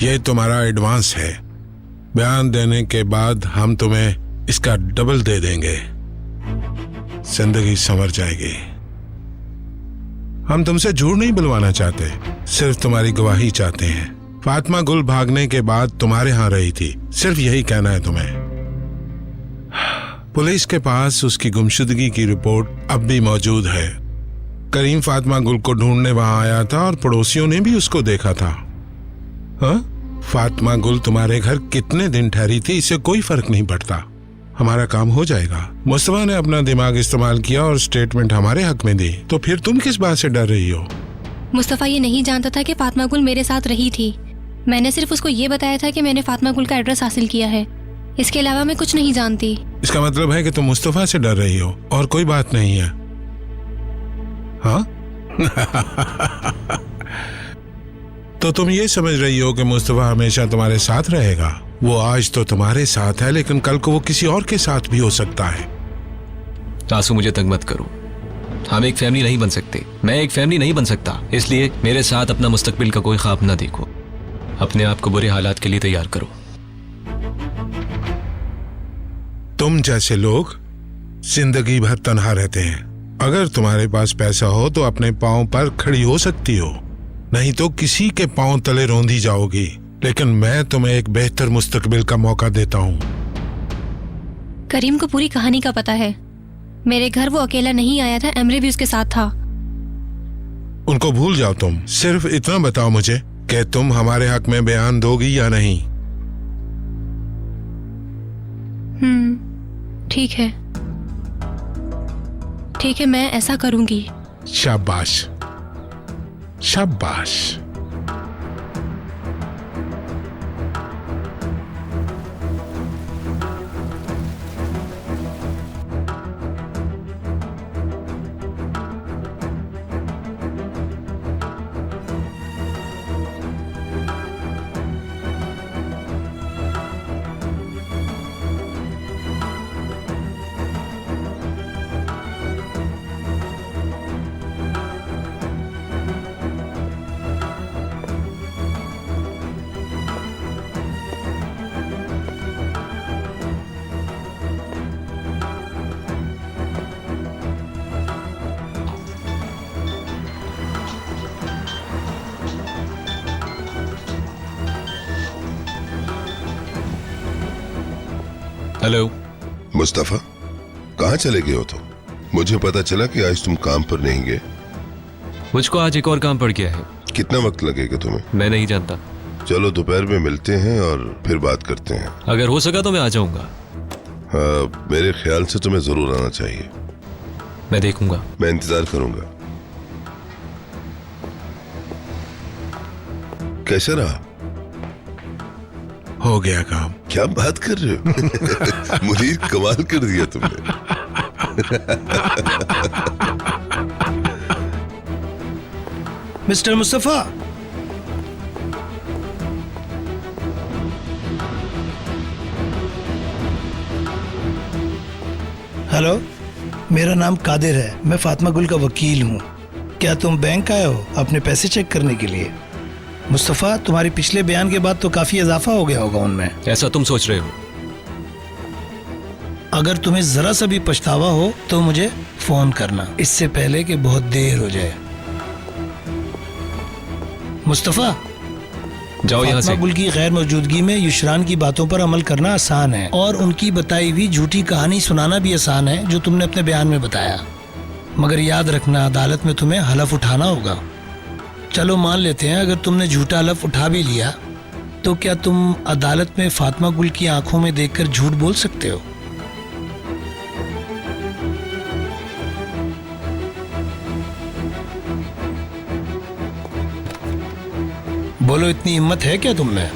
ये तुम्हारा एडवांस है। बयान देने के बाद हम तुम्हें इसका डबल दे देंगे। जिंदगी संवर जाएगी। हम तुमसे झूठ नहीं बुलवाना चाहते, सिर्फ तुम्हारी गवाही चाहते हैं। फातिमा गुल भागने के बाद तुम्हारे यहां रही थी, सिर्फ यही कहना है तुम्हें। पुलिस के पास उसकी गुमशुदगी की रिपोर्ट अब भी मौजूद है। करीम फातिमा गुल को ढूंढने वहां आया था और पड़ोसियों ने भी उसको देखा था। हाँ? फातिमा गुल तुम्हारे घर कितने दिन ठहरी थी इससे कोई फर्क नहीं पड़ता। हमारा काम हो जाएगा। मुस्तफा ने अपना दिमाग इस्तेमाल किया और स्टेटमेंट हमारे हक में दी, तो फिर तुम किस बात से डर रही हो? मुस्तफा ये नहीं जानता था कि फातिमा गुल मेरे साथ रही थी। मैंने सिर्फ उसको ये बताया था कि मैंने फातिमा गुल का एड्रेस हासिल किया है। इसके अलावा मैं कुछ नहीं जानती। इसका मतलब है कि तुम मुस्तफा से डर रही हो और कोई बात नहीं है। हाँ? तो तुम ये समझ रही हो कि मुस्तफा हमेशा तुम्हारे साथ रहेगा? वो आज तो तुम्हारे साथ है, लेकिन कल को वो किसी और के साथ भी हो सकता है। आंसू, मुझे तंग मत करो। हम एक फैमिली नहीं बन सकते। मैं एक फैमिली नहीं बन सकता, इसलिए मेरे साथ अपना मुस्तकबिल का कोई ख्वाब ना देखो। अपने आप को बुरे हालात के लिए तैयार करो। तुम जैसे लोग जिंदगी भर तन्हा रहते हैं। अगर तुम्हारे पास पैसा हो तो अपने पांव पर खड़ी हो सकती हो, नहीं तो किसी के पांव तले रौंदी जाओगी। लेकिन मैं तुम्हें एक बेहतर मुस्तकबिल का मौका देता हूँ। करीम को पूरी कहानी का पता है। मेरे घर वो अकेला नहीं आया था, एमरे भी उसके साथ था। उनको भूल जाओ। तुम सिर्फ इतना बताओ मुझे कि तुम हमारे हक में बयान दोगी या नहीं। ठीक है, ठीक है, मैं ऐसा करूंगी। शाबाश, शाबाश। हेलो मुस्तफा, कहाँ चले गए हो तुम? मुझे पता चला कि आज तुम काम पर नहीं गए। मुझको आज एक और काम पड़ गया है। कितना वक्त लगेगा तुम्हें? मैं नहीं जानता। चलो दोपहर में मिलते हैं और फिर बात करते हैं। अगर हो सका तो मैं आ जाऊंगा। हाँ, मेरे ख्याल से तुम्हें जरूर आना चाहिए। मैं देखूंगा। मैं इंतजार करूंगा। कैसा रहा? हो गया काम। क्या बात कर रहे हो? मुनीर, कमाल कर दिया तुमने। मिस्टर मुस्तफा, हेलो, मेरा नाम कादिर है। मैं फातिमा गुल का वकील हूँ। क्या तुम बैंक आए हो अपने पैसे चेक करने के लिए? मुस्तफा, तुम्हारे पिछले बयान के बाद तो काफी इजाफा हो गया होगा उनमें। ऐसा तुम सोच रहे हो? अगर तुम्हें जरा सा भी पछतावा हो तो मुझे फोन करना, इससे पहले कि बहुत देर हो जाए। मुस्तफा, जाओ यहाँ से। फातिमा गुल की गैर मौजूदगी में युशरान की बातों पर अमल करना आसान है और उनकी बताई हुई झूठी कहानी सुनाना भी आसान है, जो तुमने अपने बयान में बताया। मगर याद रखना, अदालत में तुम्हें हलफ उठाना होगा। चलो मान लेते हैं अगर तुमने झूठा हलफ उठा भी लिया, तो क्या तुम अदालत में फातिमा गुल की आंखों में देखकर झूठ बोल सकते हो? बोलो, इतनी हिम्मत है क्या तुम में?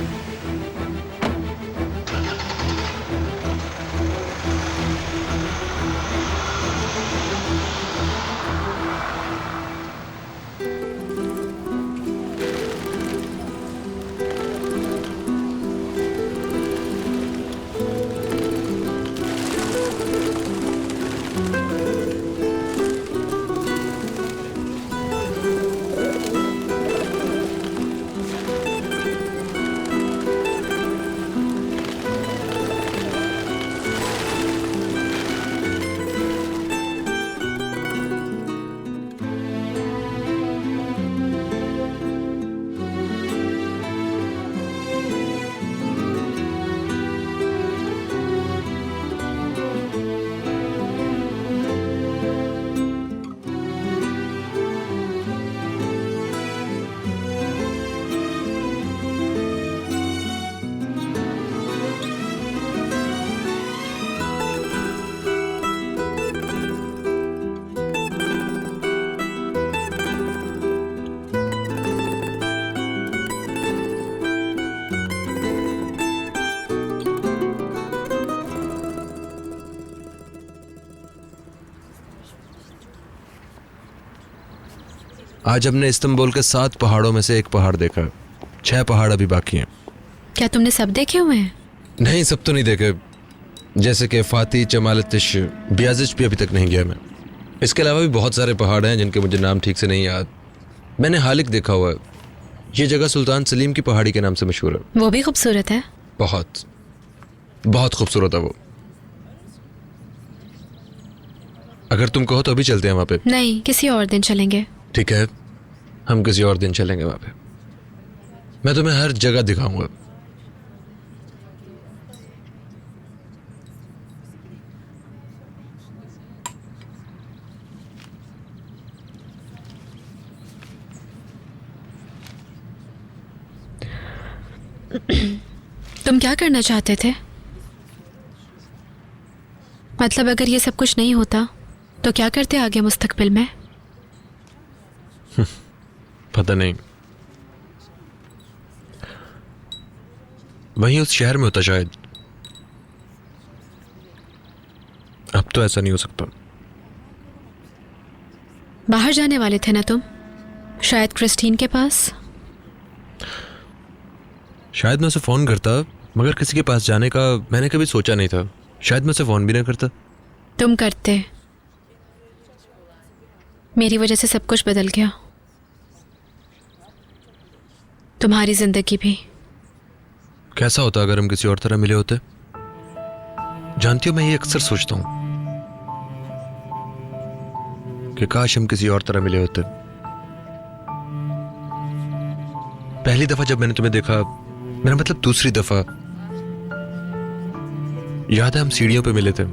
आज हमने इस्तांबुल के 7 पहाड़ों में से एक पहाड़ देखा, 6 पहाड़ अभी बाकी हैं। क्या तुमने सब देखे हुए हैं? नहीं, सब तो नहीं देखे, जैसे कि फाती, चमालतिश, बियाजिच भी अभी तक नहीं गया मैं। इसके अलावा भी बहुत सारे पहाड़ हैं जिनके मुझे नाम ठीक से नहीं याद। मैंने हालिक देखा हुआ है, ये जगह सुल्तान सलीम की पहाड़ी के नाम से मशहूर है। वो भी खूबसूरत है। बहुत बहुत खूबसूरत है वो। अगर तुम कहो तो अभी चलते हैं वहाँ पे। नहीं, किसी और दिन चलेंगे। ठीक है, हम किसी और दिन चलेंगे वहाँ पे। मैं तुम्हें हर जगह दिखाऊंगा। तुम क्या करना चाहते थे? मतलब अगर ये सब कुछ नहीं होता तो क्या करते आगे मुस्तकबिल में? पता नहीं, वहीं उस शहर में होता शायद। अब तो ऐसा नहीं हो सकता। बाहर जाने वाले थे ना तुम? शायद क्रिस्टीन के पास। शायद मैं उसे फ़ोन करता, मगर किसी के पास जाने का मैंने कभी सोचा नहीं था। शायद मैं उसे फ़ोन भी ना करता। तुम करते। मेरी वजह से सब कुछ बदल गया, तुम्हारी जिंदगी भी। कैसा होता अगर हम किसी और तरह मिले होते? जानती हो, मैं ये अक्सर सोचता हूँ कि काश हम किसी और तरह मिले होते। पहली दफा जब मैंने तुम्हें देखा, मेरा मतलब दूसरी दफा, याद है हम सीढ़ियों पे मिले थे।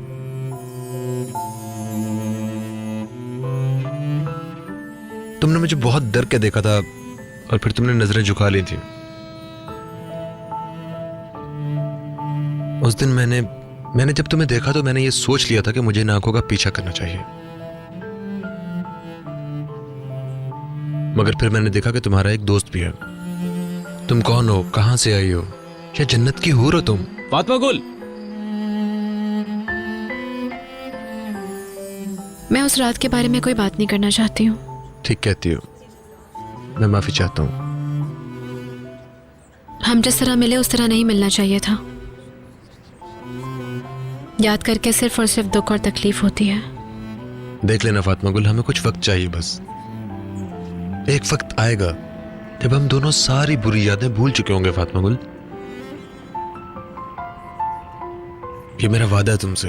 तुमने मुझे बहुत डर के देखा था और फिर तुमने नजरें झुका ली थी। उस दिन मैंने जब तुम्हें देखा तो मैंने ये सोच लिया था कि मुझे इन आंखों का पीछा करना चाहिए, मगर फिर मैंने देखा कि तुम्हारा एक दोस्त भी है। तुम कौन हो, कहां से आई हो, क्या जन्नत की हूर हो तुम? फातिमा गुल, मैं उस रात के बारे में कोई बात नहीं करना चाहती हूँ। ठीक कहती हो, मैं माफी चाहता हूँ। हम जिस तरह मिले उस तरह नहीं मिलना चाहिए था। याद करके सिर्फ और सिर्फ दुख और तकलीफ होती है। देख लेना फातिमा गुल, हमें कुछ वक्त चाहिए बस। एक वक्त आएगा जब हम दोनों सारी बुरी यादें भूल चुके होंगे फातिमा गुल। ये मेरा वादा है तुमसे।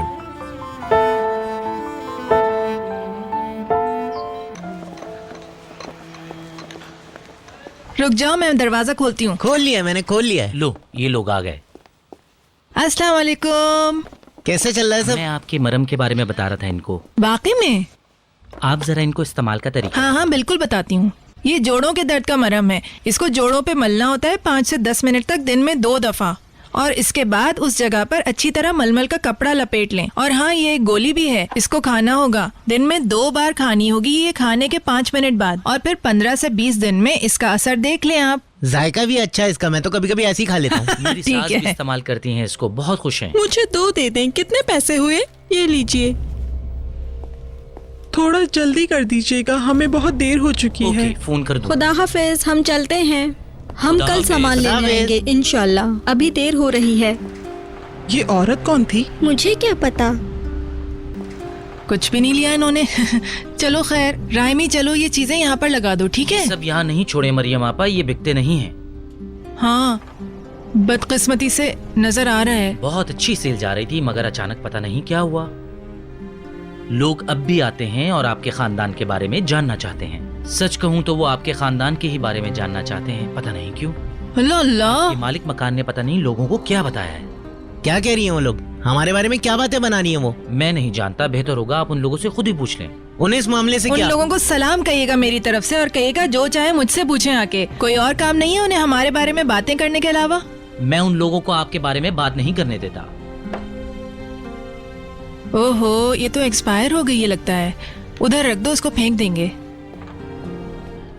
रुक जाओ, मैं दरवाजा खोलती हूँ। खोल लिया, मैंने खोल लिया है। लो, ये लोग आ गए। अस्सलाम वालेकुम। कैसे चल रहा है सब? मैं आपके मरम के बारे में बता रहा था इनको। वाकई में? आप जरा इनको इस्तेमाल का तरीका। हाँ हाँ बिल्कुल बताती हूँ। ये जोड़ों के दर्द का मरहम है। इसको जोड़ों पे मलना होता है 5 से 10 मिनट तक, दिन में 2 दफा। और इसके बाद उस जगह पर अच्छी तरह मलमल का कपड़ा लपेट लें। और हाँ, ये एक गोली भी है, इसको खाना होगा। दिन में 2 बार खानी होगी, ये खाने के 5 मिनट बाद। और फिर 15 से 20 दिन में इसका असर देख लें आप। जायका भी अच्छा है इसका, मैं तो कभी कभी ऐसे ही खा लेता हूँ। मेरी ठीक सास भी है। इस्तेमाल करती हैं इसको, बहुत खुश हैं। मुझे 2 दे दें। कितने पैसे हुए? ये लीजिए, थोड़ा जल्दी कर दीजिएगा, हमें बहुत देर हो चुकी है। ओके, फोन कर दूँ। खुदा हाफिज, हम चलते हैं। हम खुदा कल हाफिज। सामान खुदा लेने हाफिज। आएंगे इंशाल्लाह। अभी देर हो रही है। ये औरत कौन थी? मुझे क्या पता। कुछ भी नहीं लिया इन्होंने। चलो खैर, रायमी चलो, ये चीजें यहाँ पर लगा दो, ठीक है? सब यहाँ नहीं छोड़े मरियम आपा, ये बिकते नहीं हैं। हाँ, बदकिस्मती से नजर आ रहा है। बहुत अच्छी सेल जा रही थी, मगर अचानक पता नहीं क्या हुआ। लोग अब भी आते हैं और आपके खानदान के बारे में जानना चाहते हैं। सच कहूँ तो वो आपके खानदान के ही बारे में जानना चाहते हैं, पता नहीं क्यों। अल्लाह अल्लाह। ये मालिक मकान ने पता नहीं लोगों को क्या बताया है। क्या कह रही हैं वो लोग? हमारे बारे में क्या बातें बना रही हैं वो? मैं नहीं जानता, बेहतर होगा आप उन लोगों से खुद ही पूछ लें। उन्हें इस मामले से उन क्या? लोगों को सलाम कहिएगा मेरी तरफ से, और कहिएगा जो चाहे मुझसे पूछें आके। कोई और काम नहीं है उन्हें हमारे बारे में बातें करने के अलावा? मैं उन लोगों को आपके बारे में बात नहीं करने देता। ओहो, ये तो एक्सपायर हो गई है लगता है। उधर रख दो, उसको फेंक देंगे।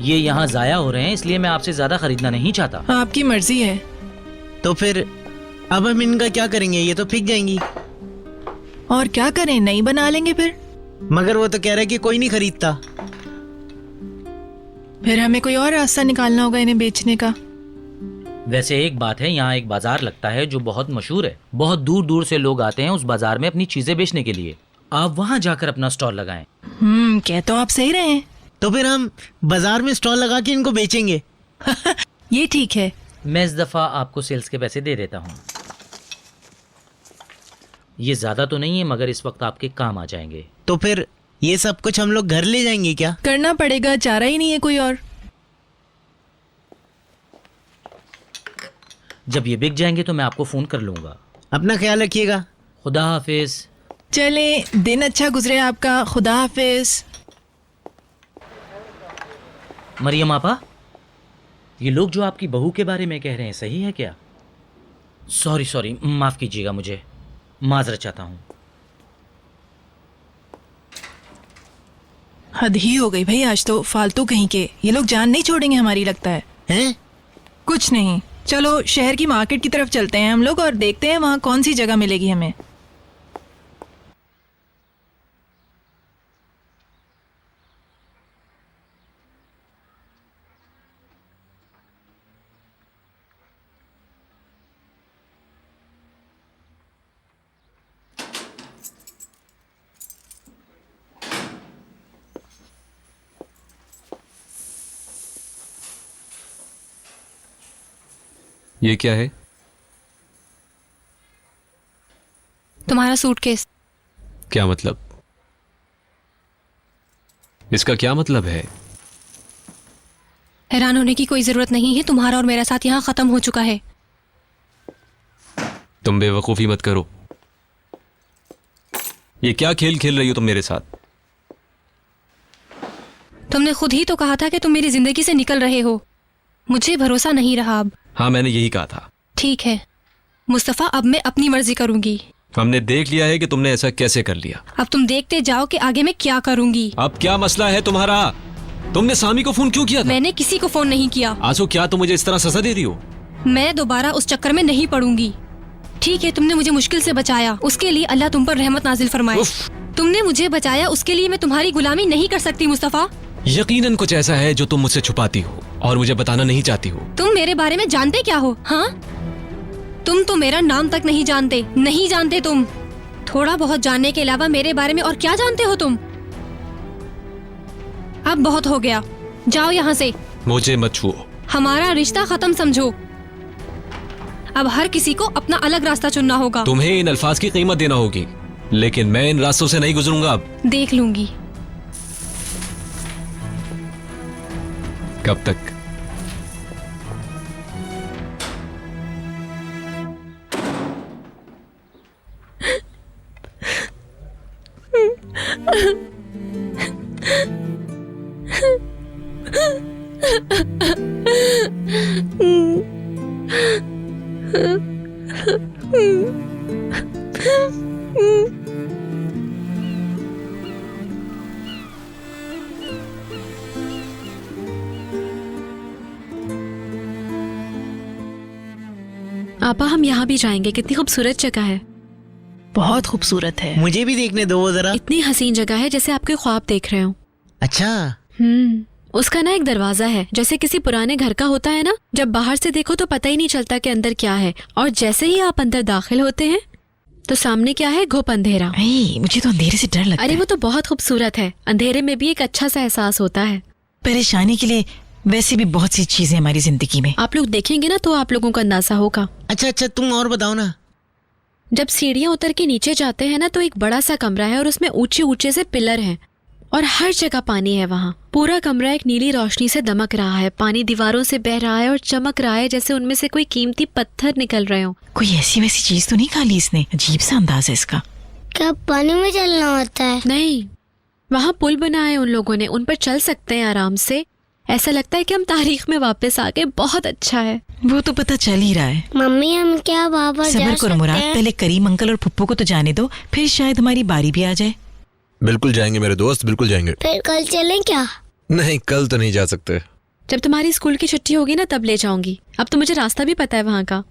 ये यहाँ जाया हो रहे हैं, इसलिए मैं आपसे ज्यादा खरीदना नहीं चाहता। आपकी मर्जी है। तो फिर अब हम इनका क्या करेंगे? ये तो बिक जाएंगी। और क्या करें, नई बना लेंगे फिर। मगर वो तो कह रहा है कि कोई नहीं खरीदता। फिर हमें कोई और रास्ता निकालना होगा इन्हें बेचने का। वैसे एक बात है, यहाँ एक बाजार लगता है जो बहुत मशहूर है। बहुत दूर दूर से लोग आते हैं उस बाजार में अपनी चीजें बेचने के लिए। आप वहाँ जाकर अपना स्टॉल लगाएं। कह तो आप सही रहे हैं। तो फिर हम बाजार में स्टॉल लगा के इनको बेचेंगे। ये ठीक है। मैं इस दफा आपको सेल्स के पैसे दे देता हूँ। ये ज्यादा तो नहीं है मगर इस वक्त आपके काम आ जाएंगे। तो फिर ये सब कुछ हम लोग घर ले जाएंगे क्या? करना पड़ेगा, चारा ही नहीं है कोई और। जब ये बिक जाएंगे तो मैं आपको फोन कर लूंगा। अपना ख्याल रखिएगा। खुदा हाफिज। चले, दिन अच्छा गुजरे आपका। खुदा हाफिज। मरियम आपा, ये लोग जो आपकी बहू के बारे में कह रहे हैं सही है क्या? सॉरी, माफ कीजिएगा, मुझे माजरत चाहता हूँ। हद ही हो गई भाई, आज तो फालतू कहीं के। ये लोग जान नहीं छोड़ेंगे हमारी, लगता है। हैं? कुछ नहीं, चलो शहर की मार्केट की तरफ चलते हैं हम लोग और देखते हैं वहाँ कौन सी जगह मिलेगी हमें। ये क्या है? तुम्हारा सूटकेस। क्या मतलब? इसका क्या मतलब है? हैरान होने की कोई जरूरत नहीं है, तुम्हारा और मेरा साथ यहाँ खत्म हो चुका है। तुम बेवकूफी मत करो। ये क्या खेल खेल रही हो तुम मेरे साथ? तुमने खुद ही तो कहा था कि तुम मेरी जिंदगी से निकल रहे हो। मुझे भरोसा नहीं रहा अब। हाँ, मैंने यही कहा था। ठीक है मुस्तफा, अब मैं अपनी मर्जी करूंगी। हमने देख लिया है कि तुमने ऐसा कैसे कर लिया। अब तुम देखते जाओ कि आगे मैं क्या करूंगी। अब क्या मसला है तुम्हारा? तुमने सामी को फोन क्यों किया था? मैंने किसी को फोन नहीं किया। आंसू, क्या तुम मुझे इस तरह सजा दे रही हो? मैं दोबारा उस चक्कर में नहीं पड़ूंगी। ठीक है, तुमने मुझे मुश्किल से बचाया, उसके लिए अल्लाह तुम पर रहमत नाजिल फरमाए। तुमने मुझे बचाया, उसके लिए मैं तुम्हारी गुलामी नहीं कर सकती मुस्तफा। यकीनन कुछ ऐसा है जो तुम मुझसे छुपाती हो और मुझे बताना नहीं चाहती हो। तुम मेरे बारे में जानते क्या हो? हाँ, तुम तो मेरा नाम तक नहीं जानते तुम। थोड़ा बहुत जानने के अलावा मेरे बारे में और क्या जानते हो तुम? अब बहुत हो गया, जाओ यहाँ से। मुझे मत छुओ। हमारा रिश्ता खत्म समझो। अब हर किसी को अपना अलग रास्ता चुनना होगा। तुम्हें इन अल्फाज की कीमत देना होगी, लेकिन मैं इन रास्तों से नहीं गुजरूंगा। अब देख लूंगी। कब तक? आपा, हम यहाँ भी जाएंगे। कितनी खूबसूरत जगह है। बहुत खूबसूरत है। मुझे भी देखने दो वो जरा। इतनी हसीन जगह है जैसे आपके ख्वाब देख रहे हो। अच्छा। उसका ना एक दरवाजा है, जैसे किसी पुराने घर का होता है ना। जब बाहर से देखो तो पता ही नहीं चलता कि अंदर क्या है, और जैसे ही आप अंदर दाखिल होते हैं तो सामने क्या है? घुप अंधेरा। मुझे तो अंधेरे से डर लगता है। अरे वो तो बहुत खूबसूरत है। अंधेरे में भी एक अच्छा सा एहसास होता है। परेशानी के लिए वैसे भी बहुत सी चीजें हमारी जिंदगी में। आप लोग देखेंगे ना तो आप लोगों को अंदाजा होगा। अच्छा, तुम और बताओ ना। जब सीढ़ियां उतर के नीचे जाते हैं ना तो एक बड़ा सा कमरा है और उसमें ऊंचे ऊंचे से पिलर हैं और हर जगह पानी है वहाँ। पूरा कमरा एक नीली रोशनी से दमक रहा है। पानी दीवारों से बह रहा है और चमक रहा है जैसे उनमें से कोई कीमती पत्थर निकल रहे हो। कोई ऐसी वैसी चीज तो नहीं खा ली इसने? अजीब सा अंदाज है इसका। क्या पानी में चलना होता है? नहीं, वहाँ पुल बना है उन लोगों ने, उन पर चल सकते हैं आराम से। ऐसा लगता है कि हम तारीख में वापस आ गए। बहुत अच्छा है। वो तो पता चल ही रहा है। मम्मी, हम क्या वापस जा सबर करो मुराद, पहले करीम अंकल और पुप्पो को तो जाने दो, फिर शायद हमारी बारी भी आ जाए। बिल्कुल जाएंगे मेरे दोस्त, बिल्कुल जाएंगे। फिर कल चलें क्या? नहीं, कल तो नहीं जा सकते। जब तुम्हारी स्कूल की छुट्टी होगी ना तब ले जाऊंगी। अब तो मुझे रास्ता भी पता है वहाँ का।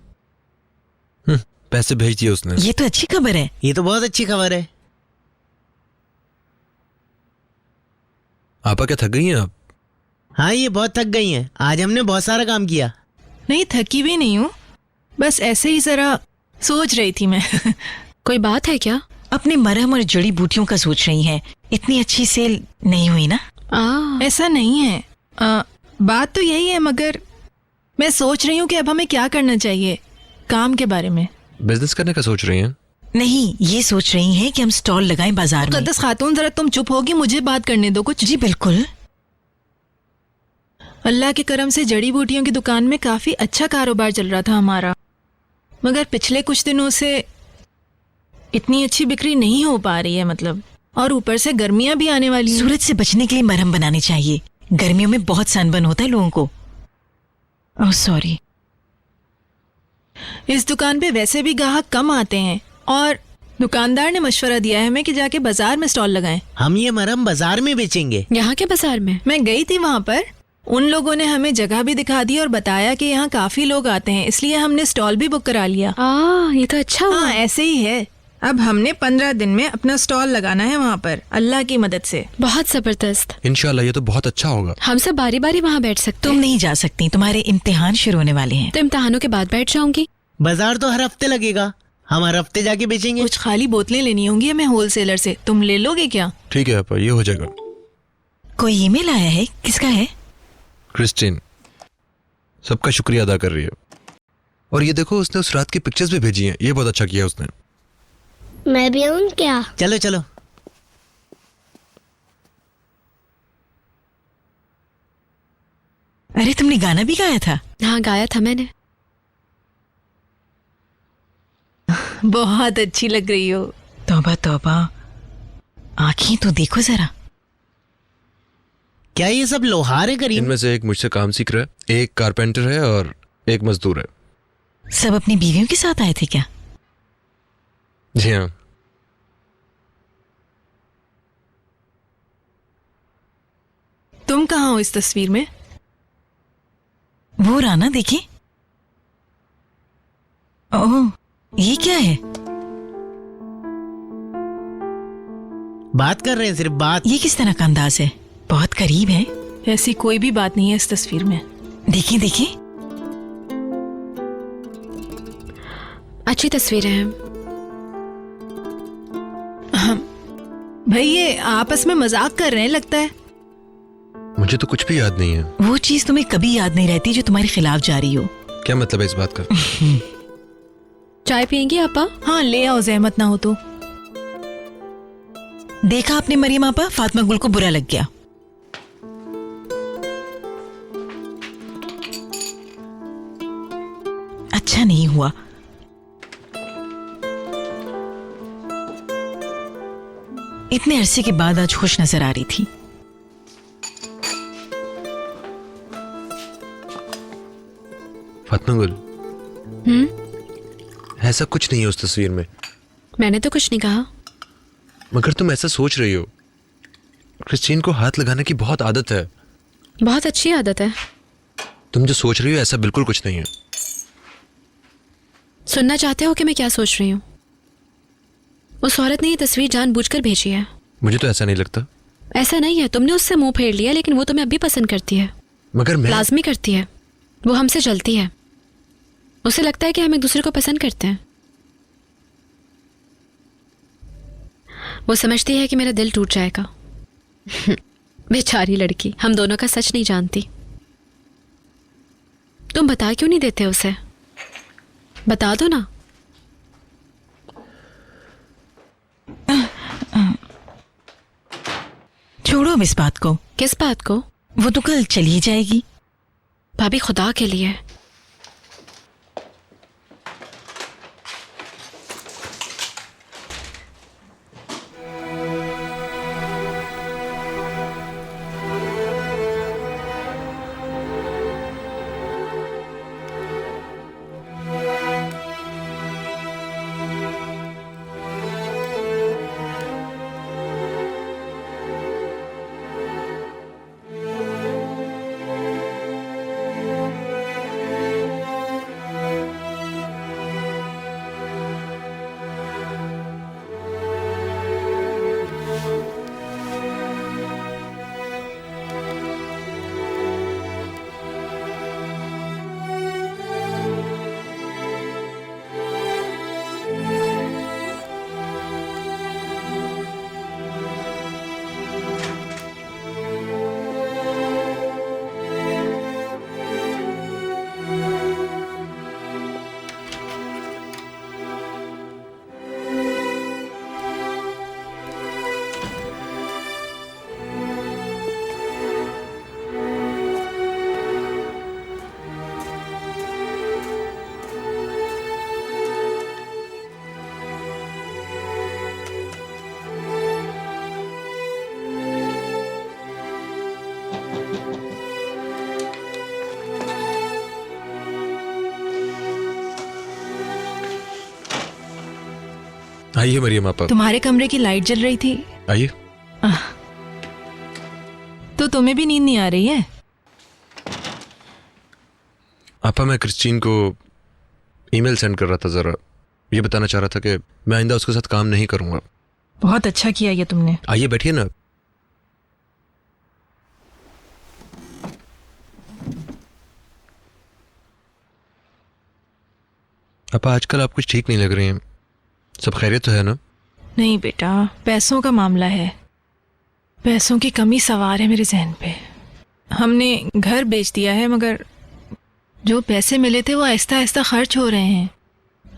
पैसे भेज दिए उसने। ये तो अच्छी खबर है। ये तो बहुत अच्छी खबर है। आपा, क्या थक गई हैं आप? हाँ, ये बहुत थक गई हैं। आज हमने बहुत सारा काम किया। नहीं, थकी भी नहीं हूँ, बस ऐसे ही जरा सोच रही थी मैं। कोई बात है क्या? अपने मरहम और जड़ी बूटियों का सोच रही हैं। इतनी अच्छी सेल नहीं हुई ना? ऐसा नहीं है, बात तो यही है, मगर मैं सोच रही हूँ कि अब हमें क्या करना चाहिए काम के बारे में। बिजनेस करने का सोच रही हैं? नहीं, ये सोच रही हैं कि हम स्टॉल लगाएं बाजार में। मुकद्दस खातून, जरा तुम चुप होगी, मुझे बात करने दो कुछ। जी बिल्कुल। अल्लाह के करम से जड़ी बूटियों की दुकान में काफी अच्छा कारोबार चल रहा था हमारा, मगर पिछले कुछ दिनों से इतनी अच्छी बिक्री नहीं हो पा रही है, मतलब, और ऊपर से गर्मियां भी आने वाली हैं। सूरज से बचने के लिए मरहम बनानी चाहिए। गर्मियों में बहुत सनबर्न होता है लोगों को। Oh sorry. इस दुकान पे वैसे भी ग्राहक कम आते हैं और दुकानदार ने मशवरा दिया है हमें कि जाके बाजार में स्टॉल लगाएं। हम ये मरहम बाजार में बेचेंगे। यहाँ के बाजार में? मैं गई थी वहाँ पर, उन लोगों ने हमें जगह भी दिखा दी और बताया कि यहाँ काफी लोग आते हैं, इसलिए हमने स्टॉल भी बुक करा लिया। ये तो अच्छा हुआ। हाँ, ऐसे ही है। अब हमने 15 दिन में अपना स्टॉल लगाना है वहाँ पर, अल्लाह की मदद से। बहुत जबरदस्त। इंशाल्लाह ये तो बहुत अच्छा होगा। हम सब बारी बारी वहाँ बैठ सकते तुम नहीं जा सकती, तुम्हारे इम्तिहान शुरू होने वाले हैं। तो इम्तिहानों के बाद बैठ जाऊंगी। बाजार तो हर हफ्ते लगेगा, हम हर हफ्ते जाके बेचेंगे। कुछ खाली बोतलें लेनी होंगी हमें होलसेलर से, तुम ले लोगे क्या? ठीक है आपा, ये हो जाएगा। कोई ईमेल आया है, किसका है? क्रिस्टीन सबका शुक्रिया अदा कर रही है, और ये देखो उसने उस रात की पिक्चर्स भी भेजी हैं। ये बहुत अच्छा किया उसने। मैं भी आऊँ क्या? चलो चलो। अरे तुमने गाना भी गाया था? हाँ, गाया था मैंने। बहुत अच्छी लग रही हो। तौबा तौबा, आँखें तो देखो जरा। क्या ये सब लोहार है करीम? इनमें से एक मुझसे काम सीख रहा है, एक कारपेंटर है और एक मजदूर है। सब अपनी बीवियों के साथ आए थे क्या? जी हाँ। तुम कहाँ हो इस तस्वीर में? वो राना देखिए। ओह, ये क्या है? बात कर रहे हैं, सिर्फ बात। ये किस तरह का अंदाज है? बहुत करीब है। ऐसी कोई भी बात नहीं है इस तस्वीर में। देखिए देखिए। अच्छी तस्वीरें हैं। भाई ये आपस में मजाक कर रहे हैं लगता है। मुझे तो कुछ भी याद नहीं है। वो चीज तुम्हें कभी याद नहीं रहती जो तुम्हारे खिलाफ जा रही हो। क्या मतलब है इस बात का? चाय पियेंगी आपा? हाँ, ले आओ, जहमत ना हो तो। देखा आपने मरियम आपा, फातिमा गुल को बुरा लग गया। अच्छा नहीं हुआ। इतने अरसे के बाद आज खुश नजर आ रही थी। फातिमा गुल, ऐसा कुछ नहीं है उस तस्वीर में। मैंने तो कुछ नहीं कहा। मगर तुम ऐसा सोच रही हो। क्रिस्टीन को हाथ लगाने की बहुत आदत है। बहुत अच्छी आदत है। तुम जो सोच रही हो ऐसा बिल्कुल कुछ नहीं है। सुनना चाहते हो कि मैं क्या सोच रही हूँ? उस औरत ने ये तस्वीर जानबूझकर भेजी है। मुझे तो ऐसा नहीं लगता। ऐसा नहीं है, तुमने उससे मुंह फेर लिया, लेकिन वो तुम्हें अभी पसंद करती है। मगर मैं लाजमी करती है। वो हमसे जलती है। उसे लगता है कि हम एक दूसरे को पसंद करते हैं। वो समझती है कि मेरा दिल टूट जाएगा। बेचारी लड़की, हम दोनों का सच नहीं जानती। तुम बता क्यों नहीं देते उसे? बता दो ना। छोड़ो अब इस बात को। किस बात को? वो तो कल चली जाएगी। भाभी, खुदा के लिए। आइए मरियम आपा, तुम्हारे कमरे की लाइट जल रही थी। आइए। तो तुम्हें भी नींद नहीं आ रही है? आपा मैं क्रिस्टीन को ईमेल सेंड कर रहा था, जरा ये बताना चाह रहा था कि मैं आइंदा उसके साथ काम नहीं करूंगा। बहुत अच्छा किया ये तुमने। आइए बैठिए ना। आपा आजकल आप कुछ ठीक नहीं लग रही हैं, सब खैरियत तो है ना? नहीं बेटा, पैसों का मामला है। पैसों की कमी सवार है मेरे जहन पे। हमने घर बेच दिया है, मगर जो पैसे मिले थे वो आहिस्ता आहिस्ता खर्च हो रहे हैं।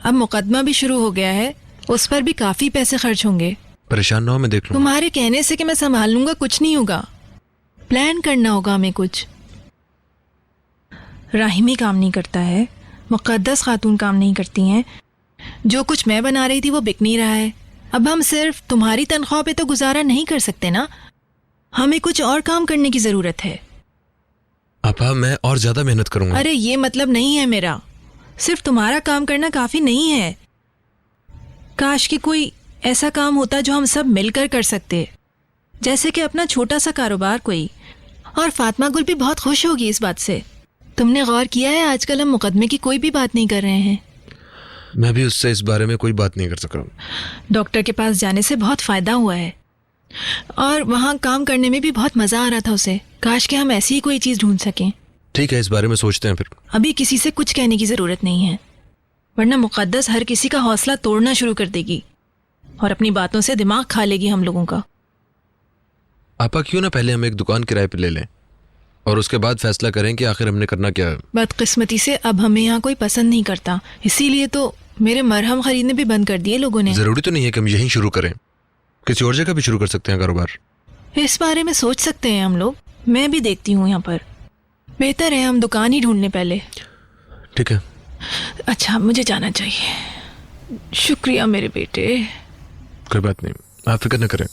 अब मुकदमा भी शुरू हो गया है, उस पर भी काफी पैसे खर्च होंगे। परेशान ना हो, मैं देख लूंगा। तुम्हारे कहने से कि मैं संभाल लूंगा कुछ नहीं होगा। प्लान करना होगा हमें कुछ। राहिमी काम नहीं करता है, मुकद्दस खातून काम नहीं करती हैं। जो कुछ मैं बना रही थी वो बिक नहीं रहा है। अब हम सिर्फ तुम्हारी तनख्वाह पे तो गुजारा नहीं कर सकते ना, हमें कुछ और काम करने की जरूरत है। आपा मैं और ज्यादा मेहनत करूंगा। अरे ये मतलब नहीं है मेरा, सिर्फ तुम्हारा काम करना काफी नहीं है। काश कि कोई ऐसा काम होता जो हम सब मिलकर कर सकते, जैसे कि अपना छोटा सा कारोबार कोई। और फातिमा गुल भी बहुत खुश होगी इस बात से। तुमने गौर किया है आजकल हम मुकदमे की कोई भी बात नहीं कर रहे हैं। मैं भी उससे इस बारे में कोई बात नहीं कर सका। डॉक्टर के पास जाने से बहुत फायदा हुआ है और वहाँ काम करने में भी बहुत मजा आ रहा था उसे। काश कि हम ऐसी ही कोई चीज ढूंढ सकें। ठीक है, इस बारे में सोचते हैं फिर। अभी किसी से कुछ कहने की जरूरत नहीं है, वरना मुकद्दस हर किसी का हौसला तोड़ना शुरू कर देगी और अपनी बातों से दिमाग खा लेगी हम लोगों का। आपा क्यों ना पहले हम एक दुकान किराए पे ले लें और उसके बाद फैसला करें कि आखिर हमने करना क्या है। बदकिस्मती से अब हमें यहाँ कोई पसंद नहीं करता, इसीलिए तो मेरे मरहम खरीदने भी बंद कर दिए लोगों ने। जरूरी तो नहीं है कि हम यहीं शुरू करें, किसी और जगह भी शुरू कर सकते हैं कारोबार। इस बारे में सोच सकते हैं हम लोग। मैं भी देखती हूँ यहाँ पर। बेहतर है हम दुकान ही ढूंढने पहले। ठीक है। अच्छा मुझे जाना चाहिए। शुक्रिया मेरे बेटे। कोई बात नहीं, आप फिक्र न करें।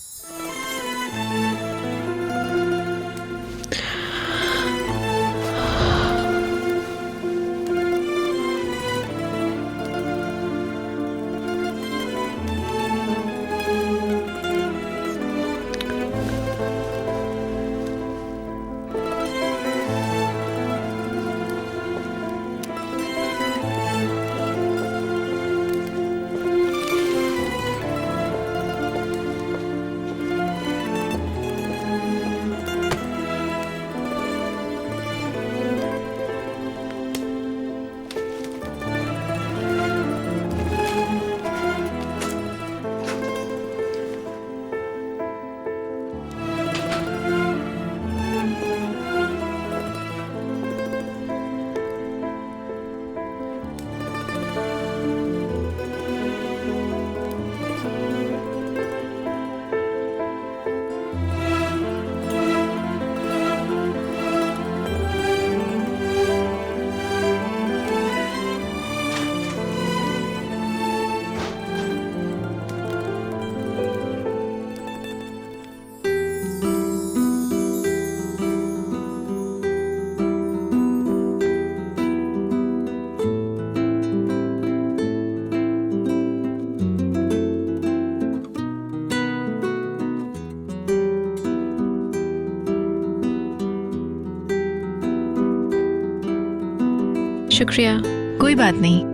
शुक्रिया। कोई बात नहीं।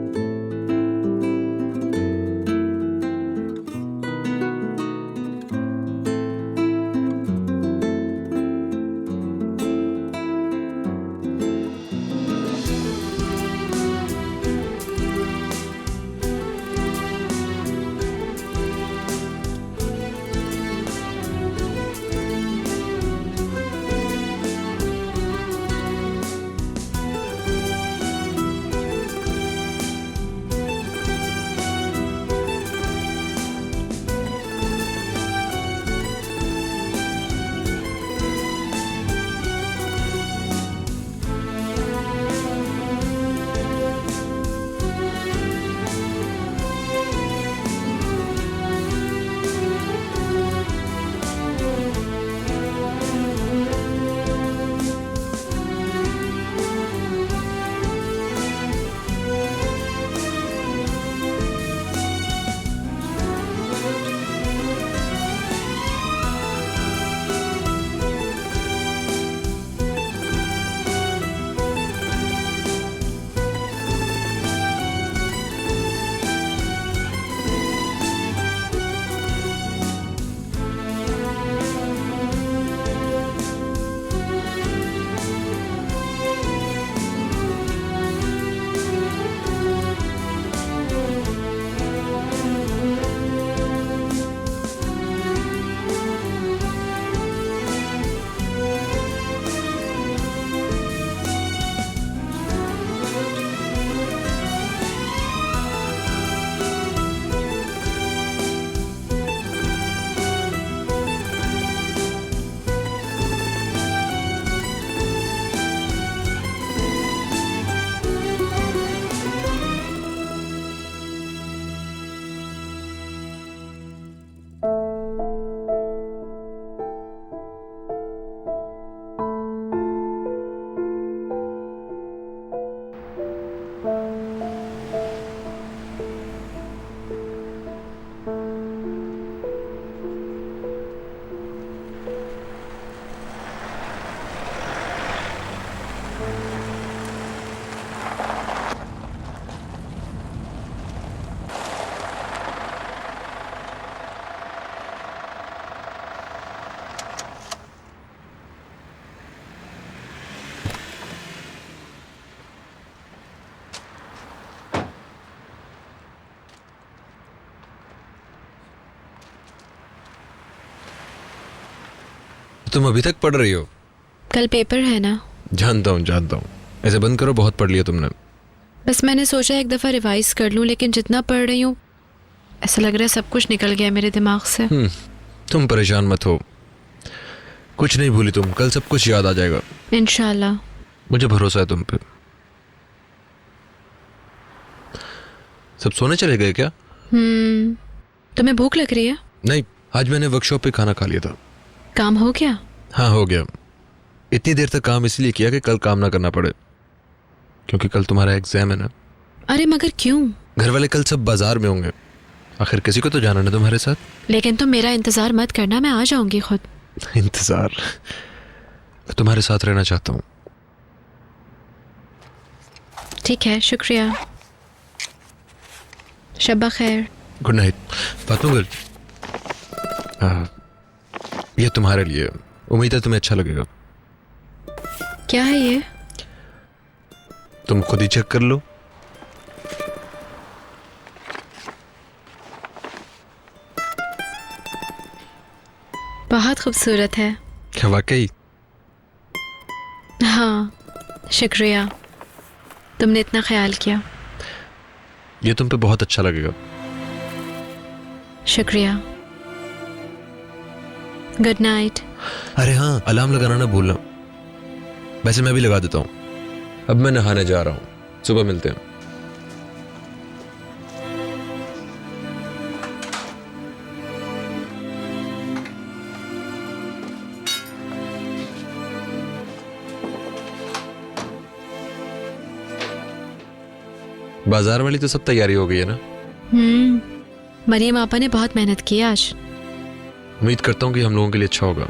तुम अभी तक पढ़ रही हो? कल पेपर है ना। जानता हूँ। ऐसे बंद करो, बहुत पढ़ लिया तुमने। बस मैंने सोचा एक दफ़ा रिवाइज कर लूँ, लेकिन जितना पढ़ रही हूँ ऐसा लग रहा है सब कुछ निकल गया मेरे दिमाग से। तुम परेशान मत हो, कुछ नहीं भूली तुम, कल सब कुछ याद आ जाएगा इंशाल्लाह। मुझे भरोसा है तुम पे। सब सोने चले गए क्या? तुम्हें भूख लग रही है? नहीं, आज मैंने वर्कशॉप पे खाना खा लिया था। काम हो गया? हाँ हो गया। इतनी देर तक काम इसलिए किया कि कल काम ना करना पड़े, क्योंकि कल तुम्हारा एग्जाम है ना। अरे मगर क्यों? घर वाले कल सब बाजार में होंगे, आखिर किसी को तो जाना ना तुम्हारे साथ। लेकिन तुम मेरा इंतजार मत करना, मैं आ जाऊंगी खुद। इंतजार? मैं तुम्हारे साथ रहना चाहता हूँ। ठीक है, शुक्रिया। शब्बा खैर। Good night. फातिमा गर्ल, ये तुम्हारे लिए, उम्मीद है तुम्हें अच्छा लगेगा। क्या है ये? तुम खुद ही चेक कर लो। बहुत खूबसूरत है। क्या वाकई? हाँ, शुक्रिया, तुमने इतना ख्याल किया। ये तुम पे बहुत अच्छा लगेगा। शुक्रिया। Good night. अरे हाँ, अलार्म लगाना ना भूलना। वैसे मैं भी लगा देता हूँ। अब मैं नहाने जा रहा हूँ, सुबह मिलते हैं। बाजार वाली तो सब तैयारी हो गई है ना? मरियम आपा ने बहुत मेहनत की आज। उम्मीद करता हूँ कि हम लोगों के लिए अच्छा होगा।